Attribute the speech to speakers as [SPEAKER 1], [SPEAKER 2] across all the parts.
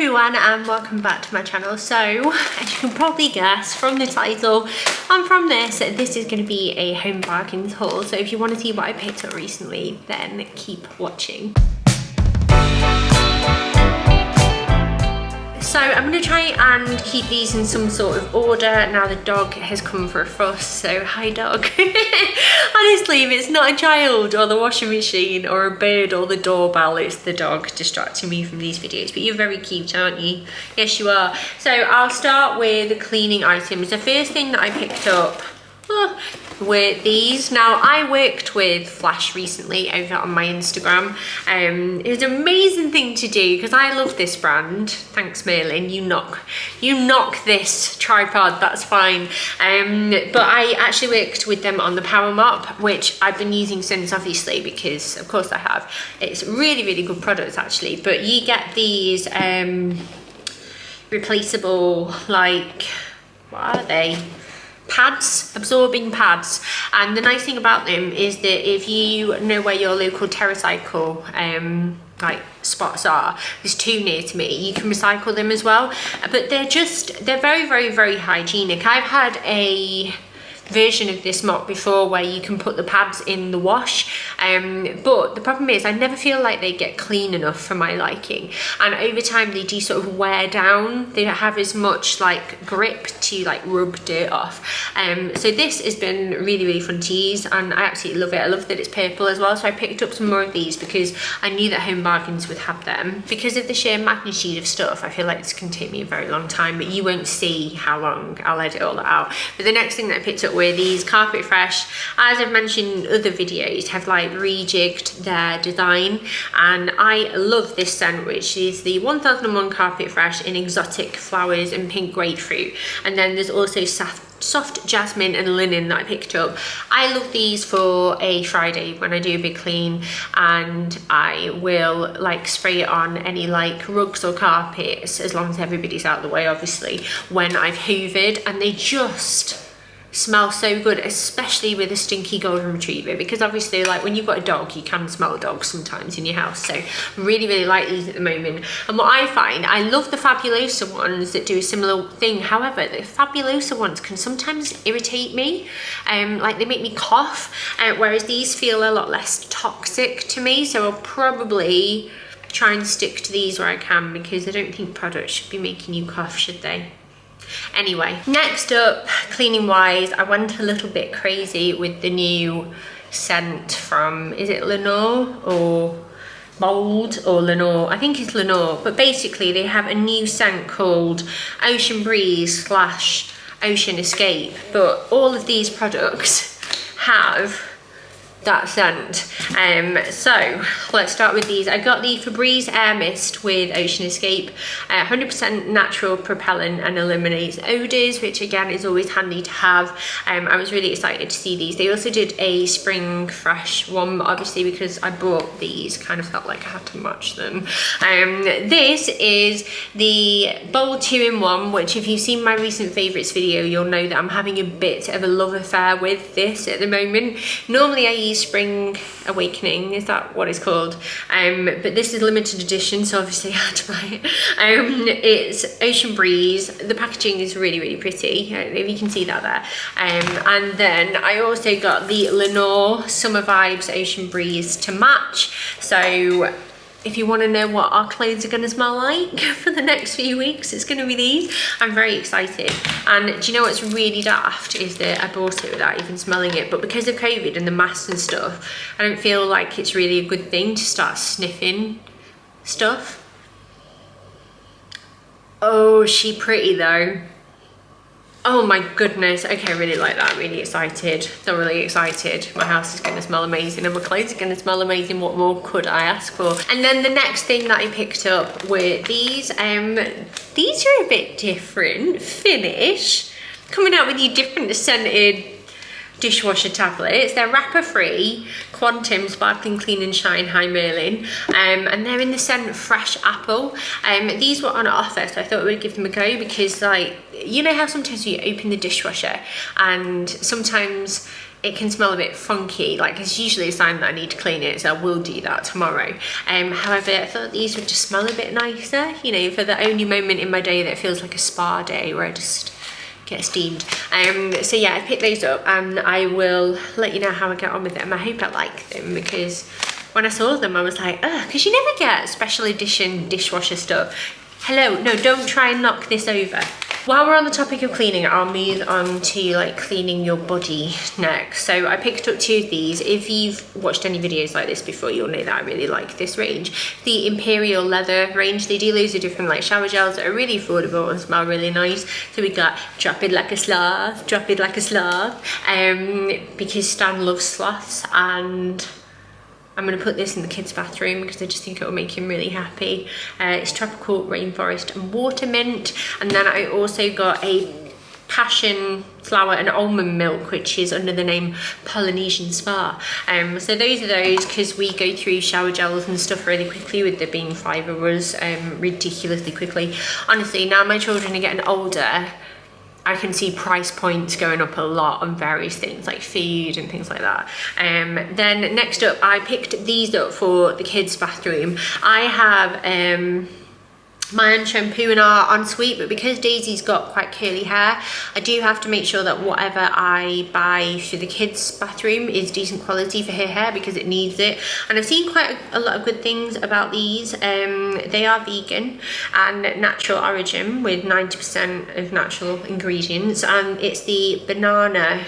[SPEAKER 1] everyone and welcome back to my channel. So as you can probably guess from the title and from this is going to be a home bargains haul. So if you want to see what I picked up recently, then keep watching. So I'm going to try and keep these in some sort of order. Now the dog has come for a fuss, so hi dog. Honestly, if it's not a child or the washing machine or a bird or the doorbell, it's the dog distracting me from these videos. But you're very cute, aren't you? Yes, you are. So I'll start with the cleaning items. The first thing that I picked up were these. Now I worked with Flash recently over on my Instagram. It was an amazing thing to do because I love this brand. Thanks Merlin, you knock this tripod, that's fine. But I actually worked with them on the power mop, which I've been using since, obviously, because of course I have. It's really good products actually, but you get these replaceable, like, what are they? Pads, absorbing pads, and the nice thing about them is that if you know where your local TerraCycle like spots are, there's two near to me, you can recycle them as well. But they're very hygienic. I've had a version of this mop before where you can put the pads in the wash, but the problem is I never feel like they get clean enough for my liking, and over time they do sort of wear down. They don't have as much like grip to like rub dirt off. So this has been really fun to use and I absolutely love it. I love that it's purple as well, so I picked up some more of these because I knew that Home Bargains would have them. Because of the sheer magnitude of stuff, I feel like this can take me a very long time, but you won't see how long. I'll edit all that out. But the next thing that I picked up were these Carpet Fresh. As I've mentioned in other videos, have like rejigged their design, and I love this scent, which is the 1001 Carpet Fresh in exotic flowers and pink grapefruit. And then there's also soft jasmine and linen that I picked up. I love these for a Friday when I do a big clean, and I will like spray it on any like rugs or carpets, as long as everybody's out of the way obviously, when I've hoovered, and they just smell so good, especially with a stinky golden retriever, because obviously like when you've got a dog you can smell dogs sometimes in your house. So really like these at the moment. And what I find, I love the Fabulosa ones that do a similar thing. However, the Fabulosa ones can sometimes irritate me, like they make me cough, whereas these feel a lot less toxic to me. So I'll probably try and stick to these where I can, because I don't think products should be making you cough, should they? Anyway, next up, cleaning wise, I went a little bit crazy with the new scent from, is it Lenore or Bold or Lenore? I think it's Lenore, but basically they have a new scent called Ocean Breeze / Ocean Escape, but all of these products have that scent. So let's start with these. I got the Febreeze Air Mist with Ocean Escape, 100% natural propellant and eliminates odours, which again is always handy to have. I was really excited to see these. They also did a Spring Fresh one, but obviously because I bought these, kind of felt like I had to match them. This is the Bold 2-in-1, which if you've seen my recent favourites video, you'll know that I'm having a bit of a love affair with this at the moment. Normally I use Spring Awakening, is that what it's called? But this is limited edition, so obviously I had to buy it. It's Ocean Breeze. The packaging is really pretty, I don't know if you can see that there. And then I also got the Lenore Summer Vibes Ocean Breeze to match. So if you want to know what our clothes are going to smell like for the next few weeks, it's going to be these. I'm very excited. And do you know what's really daft is that I bought it without even smelling it, but because of COVID and the masks and stuff, I don't feel like it's really a good thing to start sniffing stuff. Oh, is she pretty though? Oh my goodness. Okay, I really like that. I'm really excited. Thoroughly excited. My house is going to smell amazing and my clothes are going to smell amazing. What more could I ask for? And then the next thing that I picked up were these. These are a bit different. Finish. Coming out with you different scented dishwasher tablets. They're wrapper free, Quantum Sparkling Clean and Shine High Merlin, and they're in the scent Fresh Apple. These were on offer, so I thought I would give them a go, because like, you know how sometimes you open the dishwasher and sometimes it can smell a bit funky. Like, it's usually a sign that I need to clean it, so I will do that tomorrow. However, I thought these would just smell a bit nicer, you know, for the only moment in my day that feels like a spa day where I just get steamed. So yeah, I picked those up and I will let you know how I get on with them. I hope I like them, because when I saw them I was like, ugh, because you never get special edition dishwasher stuff. Hello, no, don't try and knock this over. While we're on the topic of cleaning, I'll move on to like cleaning your body next. So I picked up 2 of these. If you've watched any videos like this before, you'll know that I really like this range. The Imperial Leather range. They do loads of different like shower gels that are really affordable and smell really nice. So we got Drop It Like a Sloth, Drop It Like a Sloth, because Stan loves sloths, and I'm going to put this in the kids' bathroom because I just think it will make him really happy. It's Tropical Rainforest and Water Mint. And then I also got a passion flower and almond milk, which is under the name Polynesian Spa. So those are those, because we go through shower gels and stuff really quickly, with there being 5 of us, ridiculously quickly. Honestly, now my children are getting older, I can see price points going up a lot on various things like food and things like that. Then next up, I picked these up for the kids' bathroom. I have my own shampoo and our ensuite, but because Daisy's got quite curly hair, I do have to make sure that whatever I buy for the kids' bathroom is decent quality for her hair, because it needs it. And I've seen quite a lot of good things about these. They are vegan and natural origin with 90% of natural ingredients, and it's the banana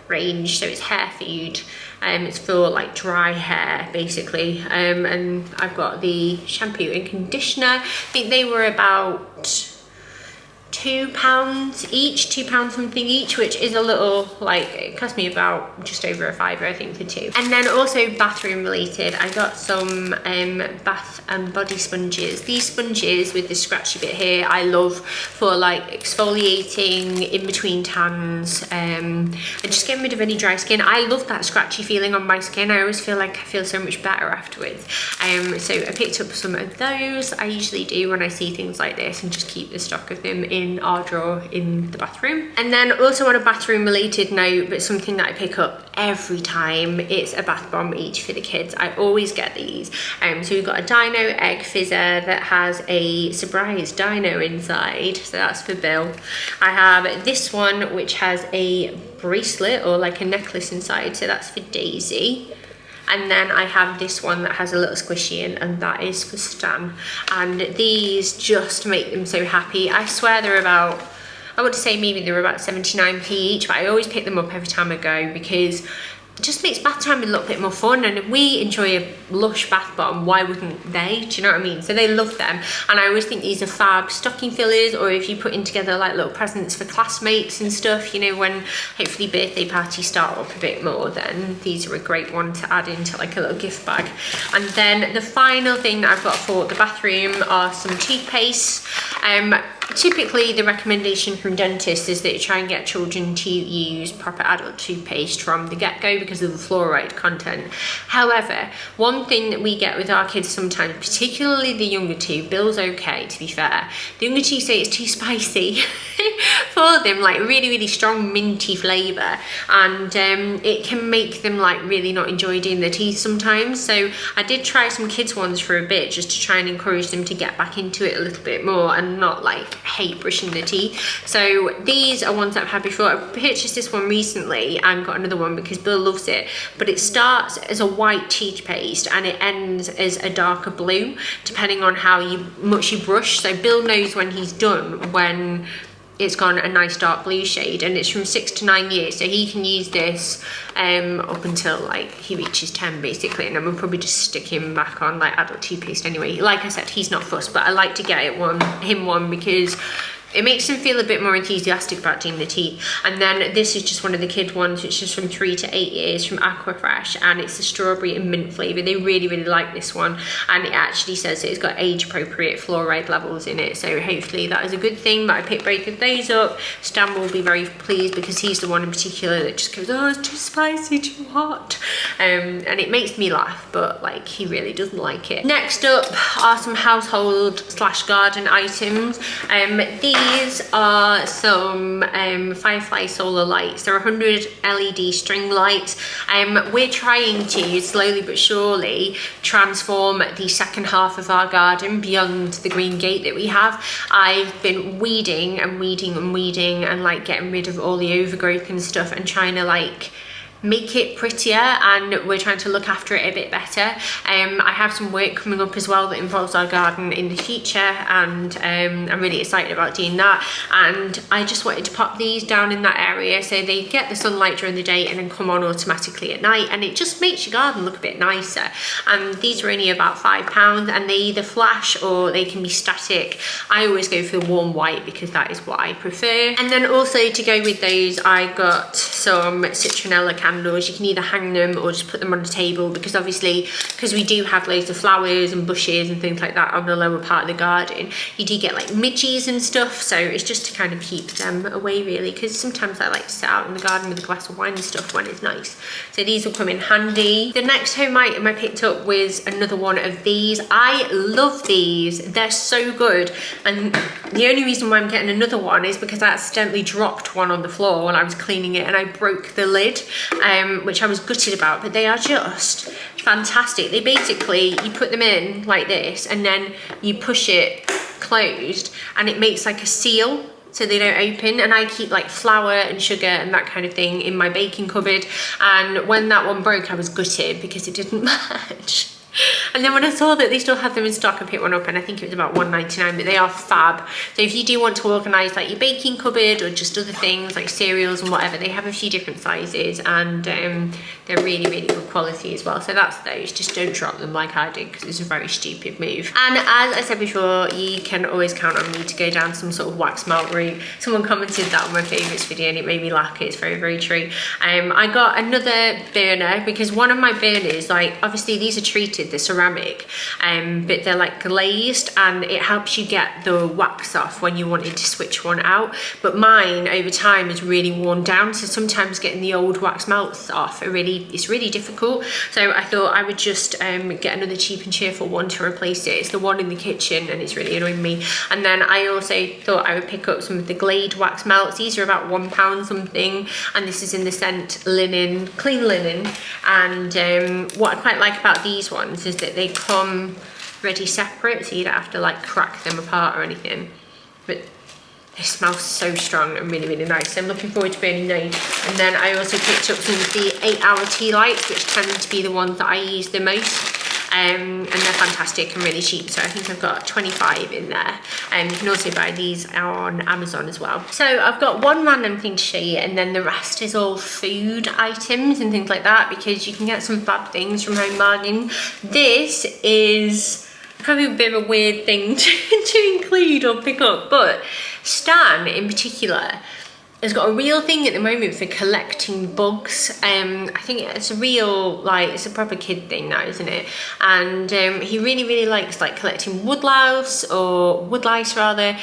[SPEAKER 1] range, so it's hair food. It's for like dry hair basically, and I've got the shampoo and conditioner. I think they were about £2 each, £2 something each, which is a little, like, it cost me about just over a £5 I think for 2. And then also bathroom related, I got some bath and body sponges. These sponges with the scratchy bit here I love for like exfoliating in between tans, and just getting rid of any dry skin. I love that scratchy feeling on my skin. I always feel like I feel so much better afterwards. So I picked up some of those. I usually do when I see things like this, and just keep the stock of them in our drawer in the bathroom. And then also on a bathroom related note, but something that I pick up every time, it's a bath bomb each for the kids. I always get these. So we've got a dino egg fizzer that has a surprise dino inside, so that's for Bill. I have this one which has a bracelet or like a necklace inside, so that's for Daisy. And then I have this one that has a little squishy in, and that is for Stan. And these just make them so happy. I swear they're about, I would say maybe they're about 79p each, but I always pick them up every time I go, because it just makes bath time a little bit more fun. And if we enjoy a lush bath bomb, why wouldn't they? Do you know what I mean? So they love them. And I always think these are fab stocking fillers, or if you're putting together like little presents for classmates and stuff, you know, when hopefully birthday parties start up a bit more, then these are a great one to add into like a little gift bag. And then the final thing that I've got for the bathroom are some toothpaste. Typically the recommendation from dentists is that you try and get children to use proper adult toothpaste from the get-go because of the fluoride content. However, one thing that we get with our kids sometimes, particularly the younger two, Bill's okay to be fair, the younger two say it's too spicy for them, like really strong minty flavour, and it can make them like really not enjoy doing their teeth sometimes. So I did try some kids ones for a bit just to try and encourage them to get back into it a little bit more and not like hate brushing their teeth. So these are ones that I've had before. I purchased this one recently and got another one because Bill loves it, but it starts as a white toothpaste and it ends as a darker blue depending on how much you brush. So Bill knows when he's done when it's gone a nice dark blue shade, and it's from 6 to 9 years, so he can use this up until like he reaches 10 basically, and then we'll probably just stick him back on like adult toothpaste anyway. Like I said, he's not fussed, but I like to get him one because it makes him feel a bit more enthusiastic about doing the teeth. And then this is just one of the kid ones, which is from 3 to 8 years from Aquafresh, and it's the strawberry and mint flavour. They really like this one, and it actually says that it's got age appropriate fluoride levels in it, so hopefully that is a good thing. But I picked both of those up. Stan will be very pleased because he's the one in particular that just goes, oh, it's too spicy, too hot, and it makes me laugh, but like he really doesn't like it. Next up are some household / garden items. These these are some Firefly solar lights. They're 100 LED string lights. We're trying to slowly but surely transform the second half of our garden beyond the green gate that we have. I've been weeding and like getting rid of all the overgrowth and stuff and trying to like make it prettier, and we're trying to look after it a bit better. I have some work coming up as well that involves our garden in the future, and I'm really excited about doing that. And I just wanted to pop these down in that area so they get the sunlight during the day and then come on automatically at night, and it just makes your garden look a bit nicer. And these are only about £5, and they either flash or they can be static. I always go for the warm white because that is what I prefer. And then also to go with those, I got some citronella candles. You can either hang them or just put them on the table, because obviously, because we do have loads of flowers and bushes and things like that on the lower part of the garden, you do get like midges and stuff, so it's just to kind of keep them away really, because sometimes I like to sit out in the garden with a glass of wine and stuff when it's nice. So these will come in handy. The next home item I picked up was another one of these. I love these, they're so good, and the only reason why I'm getting another one is because I accidentally dropped one on the floor when I was cleaning it and I broke the lid, which I was gutted about, but they are just fantastic. They basically, you put them in like this and then you push it closed and it makes like a seal so they don't open. And I keep like flour and sugar and that kind of thing in my baking cupboard, and when that one broke I was gutted because it didn't match. And then when I saw that they still had them in stock, I picked one up, and I think it was about £1.99, but they are fab. So if you do want to organise like your baking cupboard or just other things like cereals and whatever, they have a few different sizes, and they're really, really good quality as well. So that's those. Just don't drop them like I did, because it's a very stupid move. And as I said before, you can always count on me to go down some sort of wax melt route. Someone commented that on my favourites video and it made me laugh. It's very, very true. I got another burner because one of my burners, like obviously these are treated, the ceramic, but they're like glazed, and it helps you get the wax off when you wanted to switch one out. But mine over time has really worn down, so sometimes getting the old wax melts off it's really difficult. So I thought I would just get another cheap and cheerful one to replace it. It's the one in the kitchen and it's really annoying me. And then I also thought I would pick up some of the Glade wax melts. These are about £1 something, and this is in the scent linen, clean linen. And what I quite like about these ones is that they come ready separate, so you don't have to like crack them apart or anything. But they smell so strong and really, really nice. So I'm looking forward to burning those. And then I also picked up some of the 8-hour tea lights, which tend to be the ones that I use the most. And they're fantastic and really cheap. So I think I've got 25 in there. You can also buy these on Amazon as well. So I've got one random thing to show you, and then the rest is all food items and things like that, because you can get some fab things from Home Bargain. This is probably a bit of a weird thing to include or pick up, but Stan in particular has got a real thing at the moment for collecting bugs. I think it's a real, like, it's a proper kid thing now, isn't it? And he really, really likes like collecting woodlouse, or woodlice rather,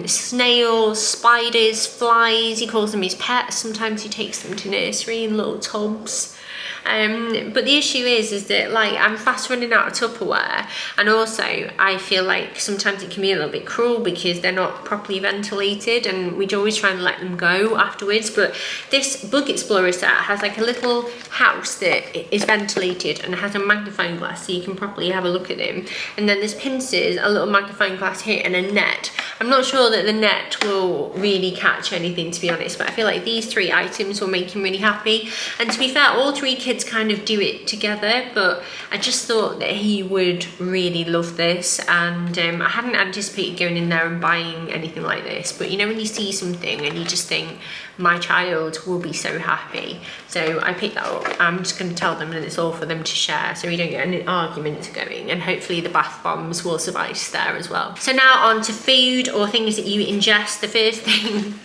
[SPEAKER 1] snails, spiders, flies. He calls them his pets. Sometimes he takes them to nursery in little tubs. But the issue is that like I'm fast running out of Tupperware, and also I feel like sometimes it can be a little bit cruel because they're not properly ventilated, and we'd always try and let them go afterwards. But this Bug Explorer set has like a little house that is ventilated and has a magnifying glass so you can properly have a look at them, and then there's pincers, a little magnifying glass here, and a net. I'm not sure that the net will really catch anything, to be honest, but I feel like these 3 items will make him really happy. And to be fair, all 3 kids kind of do it together, but I just thought that he would really love this. And I hadn't anticipated going in there and buying anything like this, but you know when you see something and you just think, my child will be so happy. So I picked that up. I'm just going to tell them that it's all for them to share, so we don't get any arguments going, and hopefully the bath bombs will suffice there as well. So now on to food, or things that you ingest. The first thing,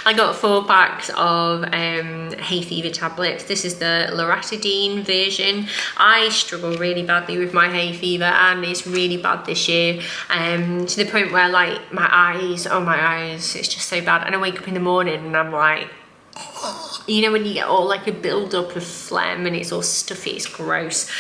[SPEAKER 1] I got 4 packs of hay fever tablets. This is the loratadine version. I struggle really badly with my hay fever, and it's really bad this year, to the point where like my eyes, it's just so bad. And I wake up in the morning and I'm like, you know when you get all like a build up of phlegm and it's all stuffy, it's gross.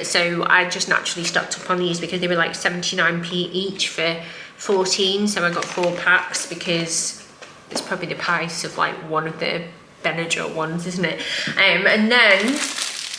[SPEAKER 1] So I just naturally stocked up on these because they were like 79p each for 14, so I got 4 packs because it's probably the price of like one of the Benadryl ones, isn't it? And then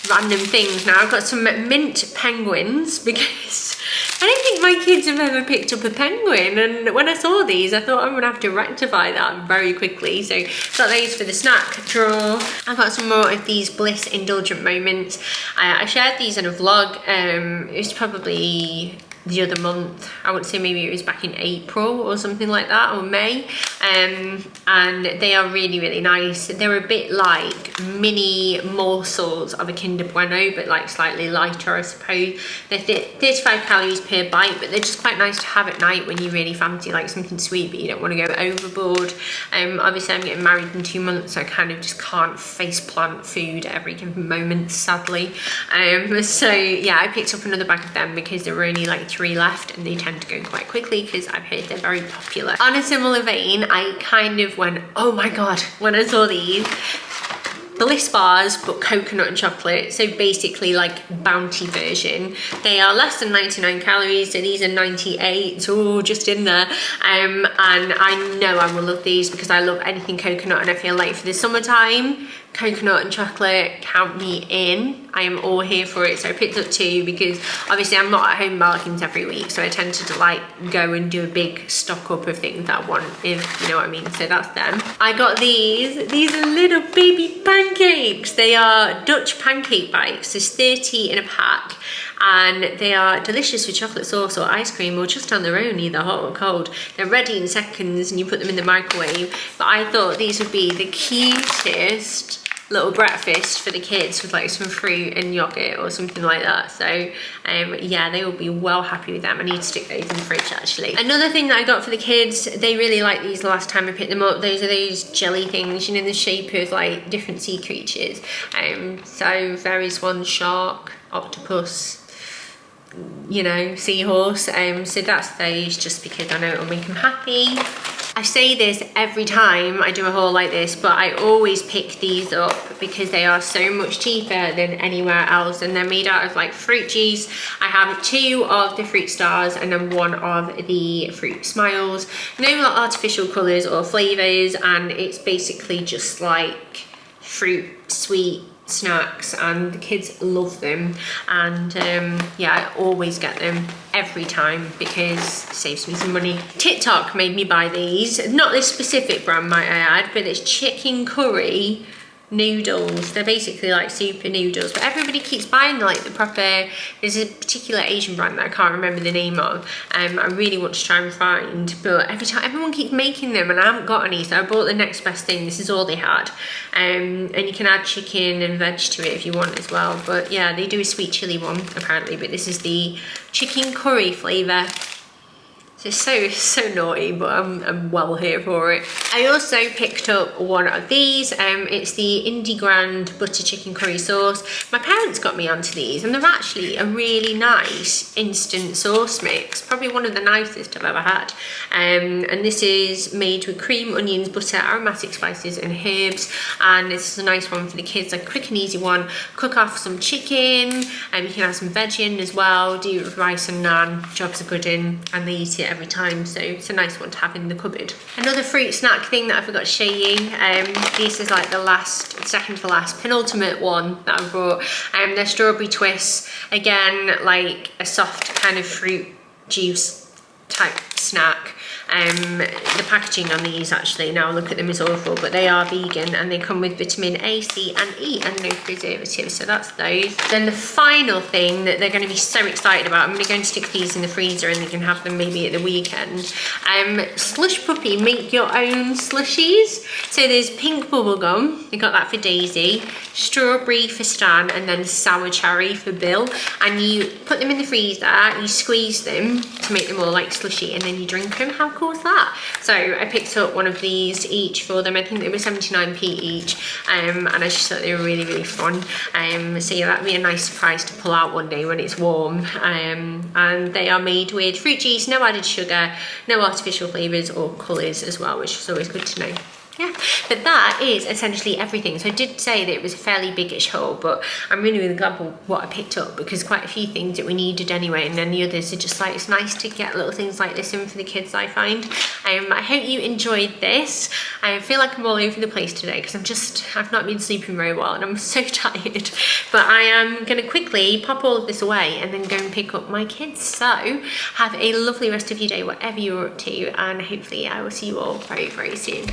[SPEAKER 1] random things. Now I've got some mint penguins because I don't think my kids have ever picked up a penguin, and when I saw these I thought I'm gonna have to rectify that very quickly, so got those for the snack drawer. I've got some more of these Bliss Indulgent Moments. I shared these in a vlog. It was probably the other month. I would say maybe it was back in April or something like that, or May. And they are really, really nice. They're a bit like mini morsels of a Kinder Bueno, but like slightly lighter, I suppose. They're 35 calories per bite, but they're just quite nice to have at night when you really fancy like something sweet, but you don't want to go overboard. Obviously I'm getting married in 2 months, so I kind of just can't face plant food every given moment, sadly. So yeah, I picked up another bag of them because there were only like 3 left, and they tend to go quite quickly because I've heard they're very popular. On a similar vein, I kind of went, oh my god, when I saw these Bliss bars, but coconut and chocolate, so basically like bounty version. They are less than 99 calories, so these are 98, so just in there. And I know I will love these because I love anything coconut, and I feel like for the summertime, coconut and chocolate, count me in. I am all here for it. So I picked up 2 because obviously I'm not at home Markins every week, so I tend to like go and do a big stock up of things that I want, if you know what I mean. So that's them. I got these are little baby pancakes. They are Dutch pancake bites. There's 30 in a pack, and they are delicious with chocolate sauce or ice cream, or just on their own, either hot or cold. They're ready in seconds and you put them in the microwave. But I thought these would be the cutest little breakfast for the kids with like some fruit and yogurt or something like that. So yeah, they will be well happy with them. I need to stick those in the fridge actually. Another thing that I got for the kids, they really liked these the last time I picked them up. Those are those jelly things, you know, in the shape of like different sea creatures. So fairy swan, shark, octopus, you know, seahorse. So that's those, just because I know it'll make them happy. I say this every time I do a haul like this, but I always pick these up because they are so much cheaper than anywhere else, and they're made out of like fruit juice. I have 2 of the fruit stars and then 1 of the fruit smiles. No artificial colours or flavours, and it's basically just like fruit sweet snacks, and the kids love them. And yeah, I always get them every time because it saves me some money. TikTok made me buy these, not this specific brand might I add, but it's chicken curry noodles. They're basically like super noodles, but everybody keeps buying like the proper, there's a particular Asian brand that I can't remember the name of. I really want to try and find, but every time everyone keeps making them and I haven't got any, so I bought the next best thing. This is all they had. And you can add chicken and veg to it if you want as well, but yeah, they do a sweet chili one apparently, but this is the chicken curry flavour. It's so naughty, but I'm well here for it. I also picked up 1 of these. It's the Indie Grand Butter Chicken Curry Sauce. My parents got me onto these, and they're actually a really nice instant sauce mix. Probably one of the nicest I've ever had. And this is made with cream, onions, butter, aromatic spices and herbs. And this is a nice one for the kids, like a quick and easy one. Cook off some chicken, and you can have some veg in as well. Do it with rice and naan, jobs are good in, and they eat it every time, so it's a nice one to have in the cupboard. Another fruit snack thing that I forgot to show you, this is like the second to last, penultimate one that I brought. They're strawberry twists, again like a soft kind of fruit juice type snack. The packaging on these actually, now look at them, is awful, but they are vegan and they come with vitamin A, C and E and no preservatives, so that's those. Then the final thing that they're going to be so excited about, I'm going to go and stick these in the freezer and they can have them maybe at the weekend. Slush Puppy make your own slushies. So there's pink bubble gum, they got that for Daisy, strawberry for Stan, and then sour cherry for Bill. And you put them in the freezer, you squeeze them to make them all like slushy, and then you drink them. How cool is that? So I picked up 1 of these each for them. I think they were 79p each, and I just thought they were really, really fun. So yeah, that'd be a nice surprise to pull out one day when it's warm. And they are made with fruit juice, no added sugar, no artificial flavours or colours as well, which is always good to know. yeah, but that is essentially everything. So I did say that it was a fairly biggish haul, but I'm really glad with what I picked up, because quite a few things that we needed anyway, and then the others are just like, it's nice to get little things like this in for the kids, I find. I hope you enjoyed this. I feel like I'm all over the place today because I've not been sleeping very well and I'm so tired, but I am going to quickly pop all of this away and then go and pick up my kids. So have a lovely rest of your day, whatever you're up to, and hopefully I will see you all very, very soon.